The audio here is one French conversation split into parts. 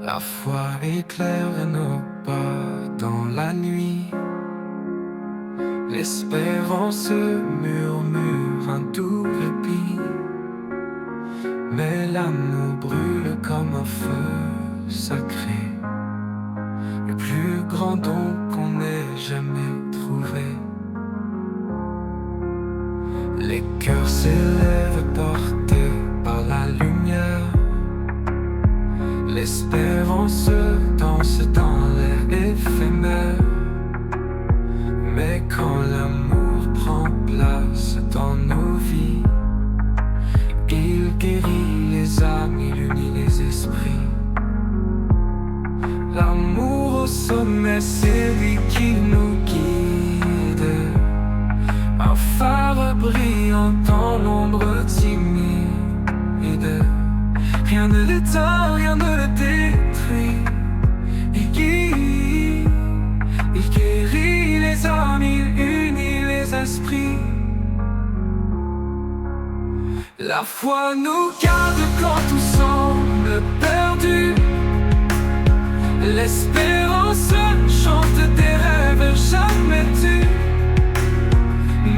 La foi éclaire nos pas dans la nuit. L'espérance murmure un doux répit. Mais l'amour brûle comme un feu sacré, le plus grand don qu'on ait jamais trouvé. Les cœurs s'élèvent portés par la lumière. L'espérance danse dans l'air éphémère. Mais quand l'amour prend place dans nos vies, il guérit les âmes, illumine les esprits. L'amour au sommet, c'est lui qui nous guide. Un phare brillant dans l'ombre timide. Rien ne l'éteint, rien ne le détruit. Il guérit les âmes, il unit les esprits. La foi nous garde quand tout semble perdu. L'espérance chante des rêves jamais tus.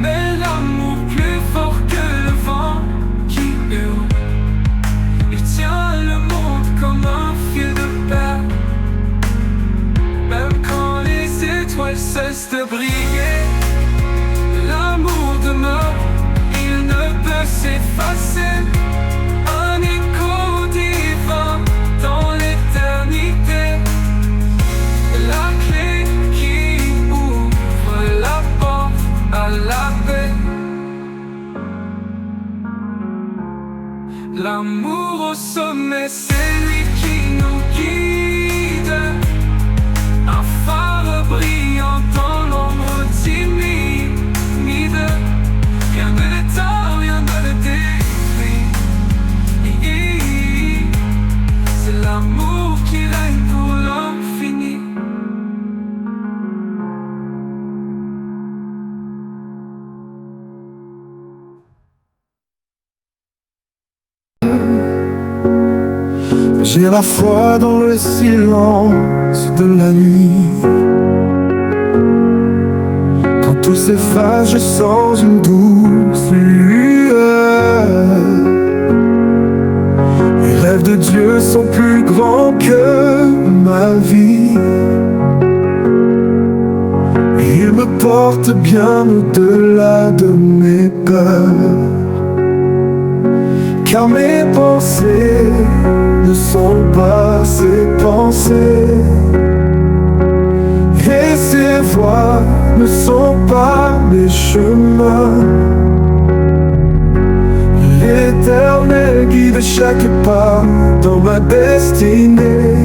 Mais l'amour plus fort que le vent qui hurle, il tient le monde comme un fil de perle. Même quand les étoiles cessent de briller, l'amour demeure, il ne peut s'effacer. Un écho divin dans l'éternité, la clé qui ouvre la porte à la paix. L'amour au sommet, c'est lui qui nous guide. Un phare brillant dans l'ombre timide. Rien ne l'éteint, rien ne le détruit. C'est l'amour qui règne pour l'infini. J'ai la foi dans le silence de la nuit. Quand tout s'efface, je sens une douce lueur. Les rêves de Dieu sont plus grands que ma vie. Il me porte bien au-delà de mes peurs. Car mes pensées ne sont pas ses pensées, et ses voies ne sont pas mes chemins. L'Éternel guide chaque pas dans ma destinée.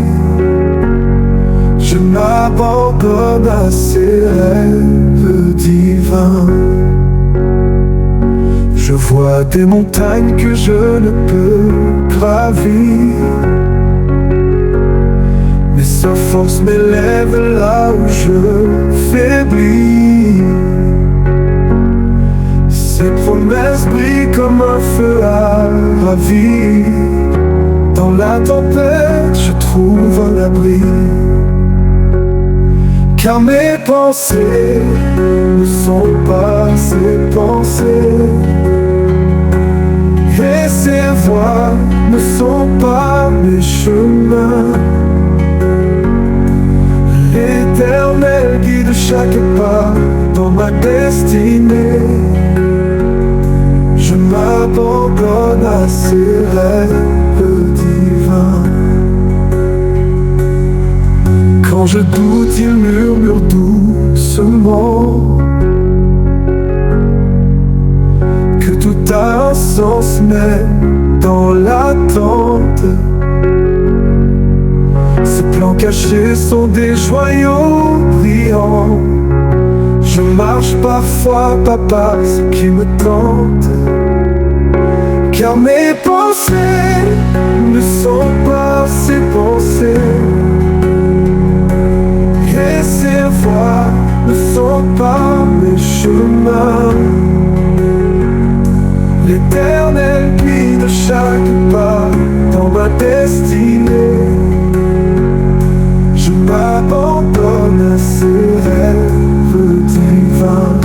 Je m'abandonne à ses rêves divins. Je vois des montagnes que je ne peux gravir, mais sa force m'élève là où je faiblis. Ses promesses brillent comme un feu à ravir. Dans la tempête, je trouve un abri. Car mes pensées ne sont pas ses pensées, et ses voies ne sont pas mes chemins. L'Éternel guide chaque pas dans ma destinée. Je m'abandonne à ses rêves divins. Quand je doute, il murmure doucement que tout a un sens, mais dans l'attente, ces plans cachés sont des joyaux brillants. Je marche parfois pas par ce qui me tente, car mes pensées ne sont pas ses pensées, et ses voies ne sont pas mes chemins. L'Éternel guide chaque pas dans ma destinée. m'abandonnes à ces rêves divins.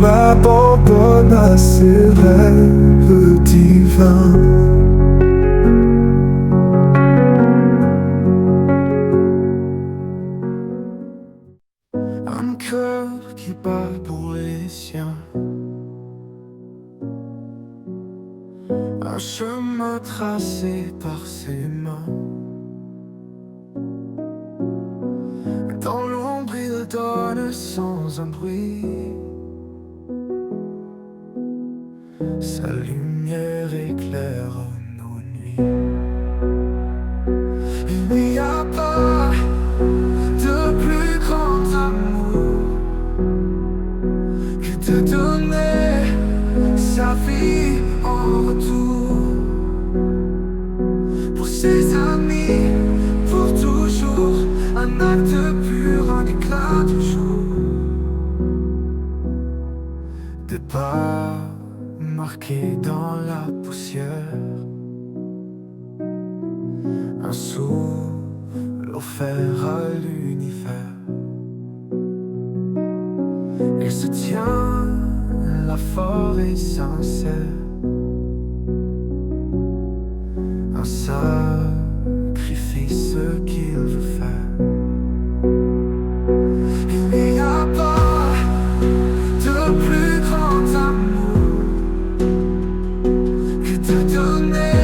M'abandonne à ces rêves divins. Un cœur qui bat pour les siens, un chemin tracé par ses mains. Dans l'ombre il donne sans un bruit, sa lumière éclaire nos nuits. Il n'y a pas de plus grand amour que de donner sa vie en retour. Pour ses amis, pour toujours, un acte pur, un éclat de jour. De pas marqué dans la poussière, un souffle offert à l'univers. Il se tient là fort et sincère, un sacrifice qu'il veut faire. Il n'y a pas de plus grand amour que de donner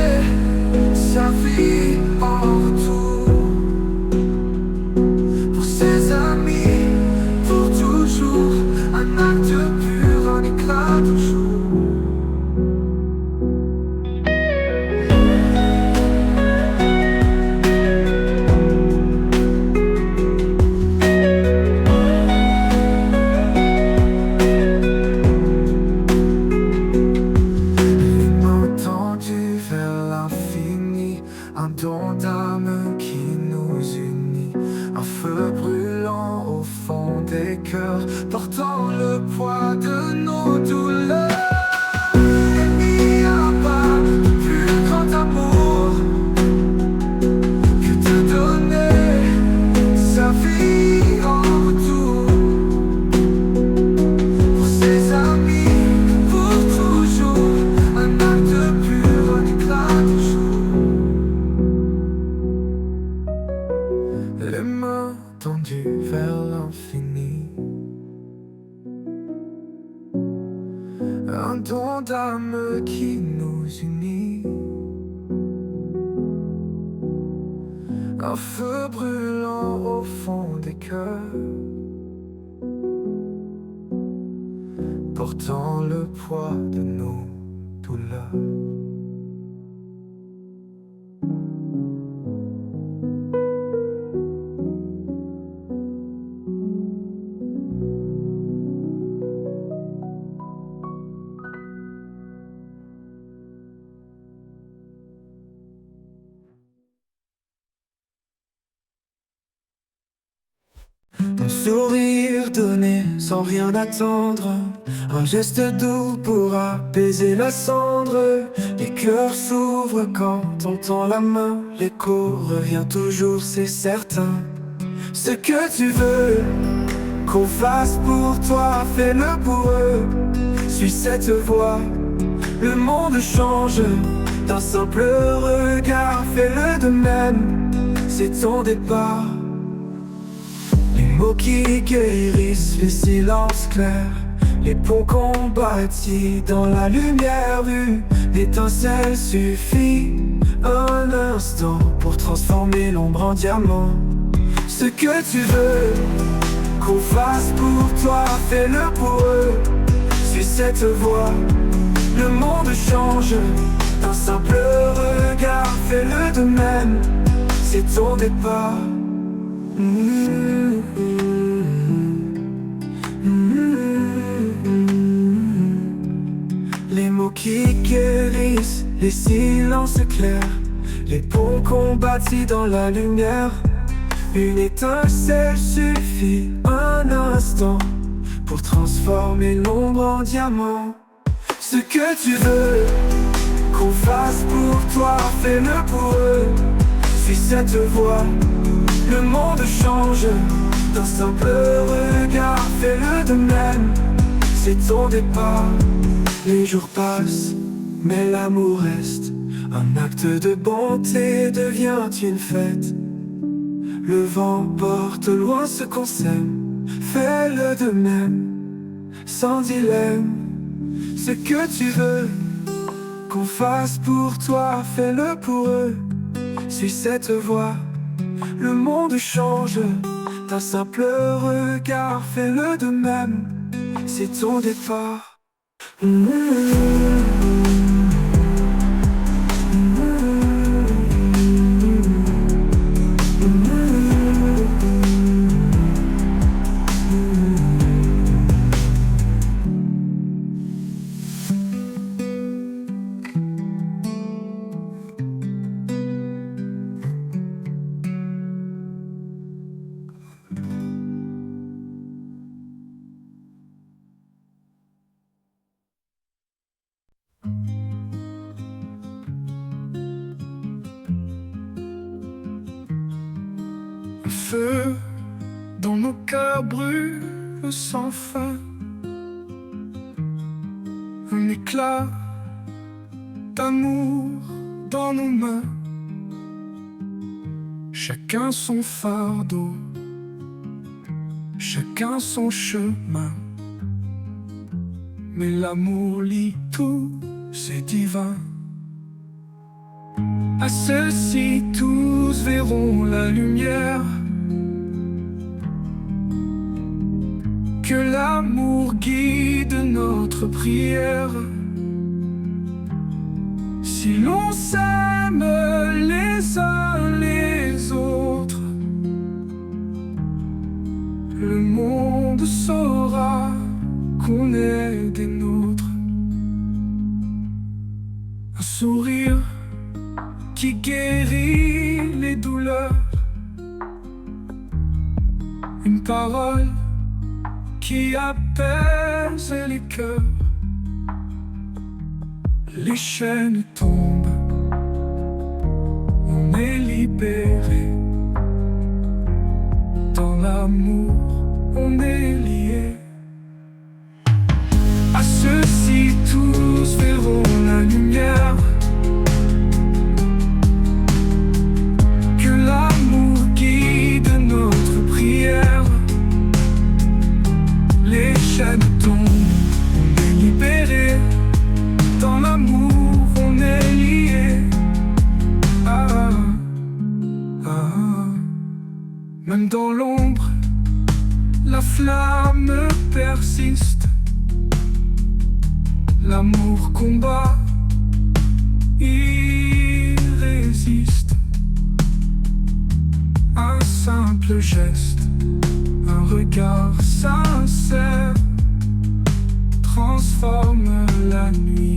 sa vie en retour. Pour ses amis, pour toujours, un acte pur, un éclat de jour. Un don d'âme qui nous unit, un feu brûlant au fond des cœurs, portant le poids de nos douleurs. Il n'y a pas de plus grand amour que de donner sa vie en retour. Pour ses amis, pour toujours, un acte pur, un éclat de jour. Les mains tendues vers l'infini, un don d'âme qui nous unit, un feu brûlant au fond des cœurs, portant le poids de nos douleurs. Un sourire donné sans rien attendre, un geste doux pour apaiser la cendre. Les cœurs s'ouvrent quand on tend la main, l'écho revient toujours, c'est certain. Ce que tu veux qu'on fasse pour toi, fais-le pour eux. Suis cette voie, le monde change d'un simple regard. Fais-le de même, c'est ton départ. Les mots qui guérissent, les silences clairs, les ponts qu'on bâtit dans la lumière vue. L'étincelle suffit un instant pour transformer l'ombre en diamant. Ce que tu veux qu'on fasse pour toi, fais-le pour eux. Suis cette voie, le monde change d'un simple regard. Fais-le de même, c'est ton départ. Les mots les silences clairs, les ponts qu'on bâtit dans la lumière. Une étincelle suffit, un instant, pour transformer l'ombre en diamant. Ce que tu veux qu'on fasse pour toi, fais-le pour eux. Suis cette voie, le monde change d'un simple regard, fais-le de même. C'est ton départ, les jours passent, mais l'amour reste. Un acte de bonté devient une fête. Le vent porte loin ce qu'on sème, fais-le de même, sans dilemme. Ce que tu veux qu'on fasse pour toi, fais-le pour eux. Suis cette voie, le monde change d'un simple regard, fais-le de même. C'est ton départ. Un feu dans nos cœurs brûle sans fin. Un éclat d'amour dans nos mains. Chacun son fardeau, chacun son chemin. Mais l'amour lie tout, c'est divin. À ceux-ci tous verront la lumière. Que l'amour guide notre prière. Si l'on s'aime les uns les autres, le monde saura qu'on est des nôtres. Un sourire qui guérit les douleurs. Une parole qui apaise les cœurs. Les chaînes tombent, on est libéré. Dans l'amour, on est lié. À ceux-ci tous verront la lumière. Que l'amour guide notre prière. Les chaînes tombent, on est libéré. Dans l'amour, on est lié. Ah, ah, ah. Même dans l'ombre, la flamme persiste. L'amour combat, il résiste. Un simple geste, un regard sincère transforme la nuit